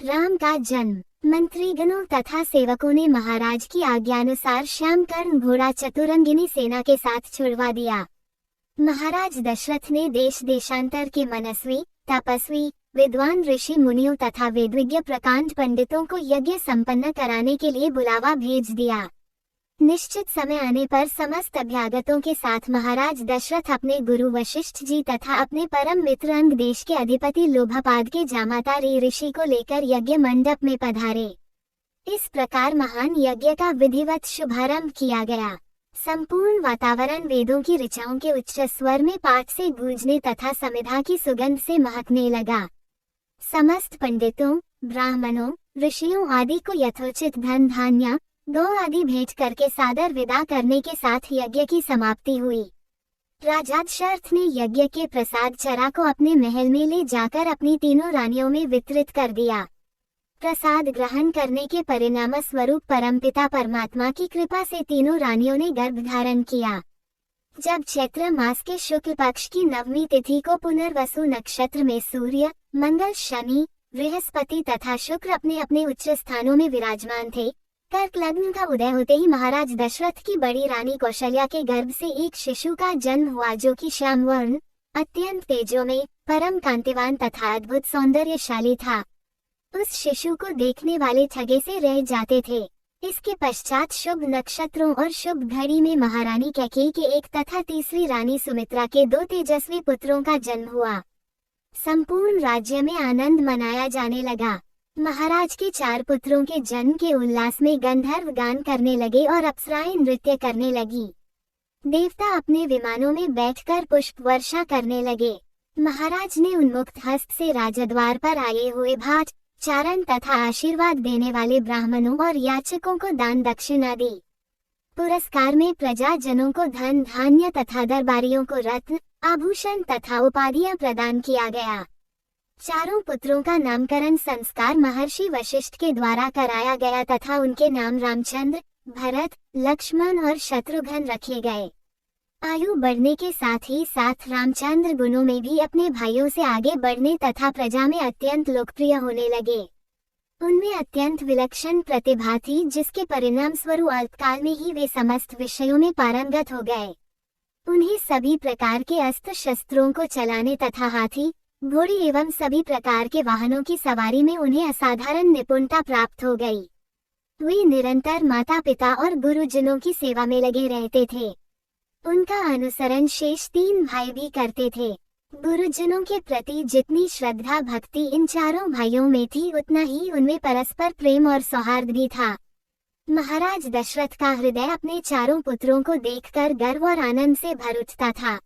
राम का जन्म। मंत्रीगणों तथा सेवकों ने महाराज की आज्ञानुसार श्यामकर्ण घोड़ा चतुरंगिनी सेना के साथ छुड़वा दिया। महाराज दशरथ ने देश देशांतर के मनस्वी, तपस्वी, विद्वान ऋषि मुनियों तथा वेदविज्ञ प्रकांड पंडितों को यज्ञ संपन्न कराने के लिए बुलावा भेज दिया। निश्चित समय आने पर समस्त अभ्यागतों के साथ महाराज दशरथ अपने गुरु वशिष्ठ जी तथा अपने परम मित्र अंग देश के अधिपति लोभापाद के जामाता ऋषि को लेकर यज्ञ मंडप में पधारे। इस प्रकार महान यज्ञ का विधिवत शुभारंभ किया गया। संपूर्ण वातावरण वेदों की ऋचाओं के उच्च स्वर में पाठ से गूंजने तथा समिधा की सुगंध से महकने लगा। समस्त पंडितों, ब्राह्मणों, ऋषियों आदि को यथोचित धन धान्य, गौ आदि भेंट करके सादर विदा करने के साथ यज्ञ की समाप्ति हुई। राजा दशरथ ने यज्ञ के प्रसाद चरा को अपने महल में ले जाकर अपनी तीनों रानियों में वितरित कर दिया। प्रसाद ग्रहण करने के परिणाम स्वरूप परमपिता परमात्मा की कृपा से तीनों रानियों ने गर्भ धारण किया। जब चैत्र मास के शुक्ल पक्ष की नवमी तिथि को पुनर्वसु नक्षत्र में सूर्य, मंगल, शनि, बृहस्पति तथा शुक्र अपने अपने उच्च स्थानों में विराजमान थे, कर्क लग्न का उदय होते ही महाराज दशरथ की बड़ी रानी कौशल्या के गर्भ से एक शिशु का जन्म हुआ जो कि श्यामवर्ण, अत्यंत तेजोमय, परम कांतिवान तथा अद्भुत सौंदर्यशाली था। उस शिशु को देखने वाले ठगे से रह जाते थे। इसके पश्चात शुभ नक्षत्रों और शुभ घड़ी में महारानी कैकेयी के एक तथा तीसरी रानी सुमित्रा के 2 तेजस्वी पुत्रों का जन्म हुआ। संपूर्ण राज्य में आनंद मनाया जाने लगा। महाराज के 4 पुत्रों के जन्म के उल्लास में गंधर्व गान करने लगे और अप्सराएं नृत्य करने लगी। देवता अपने विमानों में बैठकर पुष्प वर्षा करने लगे। महाराज ने उन्मुक्त हस्त से राजद्वार पर आए हुए भाट, चारण तथा आशीर्वाद देने वाले ब्राह्मणों और याचकों को दान दक्षिणा दी। पुरस्कार में प्रजाजनों को धन धान्य तथा दरबारियों को रत्न, आभूषण तथा उपाधियां प्रदान किया गया। चारों पुत्रों का नामकरण संस्कार महर्षि वशिष्ठ के द्वारा कराया गया तथा उनके नाम रामचंद्र, भरत, लक्ष्मण और शत्रुघ्न रखे गए। आयु बढ़ने के साथ ही साथ रामचंद्र गुणों में भी अपने भाइयों से आगे बढ़ने तथा प्रजा में अत्यंत लोकप्रिय होने लगे। उनमें अत्यंत विलक्षण प्रतिभा थी जिसके परिणाम स्वरूप अल्पकाल में ही वे समस्त विषयों में पारंगत हो गए। उन्हें सभी प्रकार के अस्त्र शस्त्रों को चलाने तथा हाथी, घोड़ी एवं सभी प्रकार के वाहनों की सवारी में उन्हें असाधारण निपुणता प्राप्त हो गई। वे निरंतर माता पिता और गुरुजनों की सेवा में लगे रहते थे। उनका अनुसरण शेष 3 भाई भी करते थे। गुरुजनों के प्रति जितनी श्रद्धा भक्ति इन चारों भाइयों में थी उतना ही उनमें परस्पर प्रेम और सौहार्द भी था। महाराज दशरथ का हृदय अपने चारों पुत्रों को देखकर गर्व और आनंद से भर उठता था।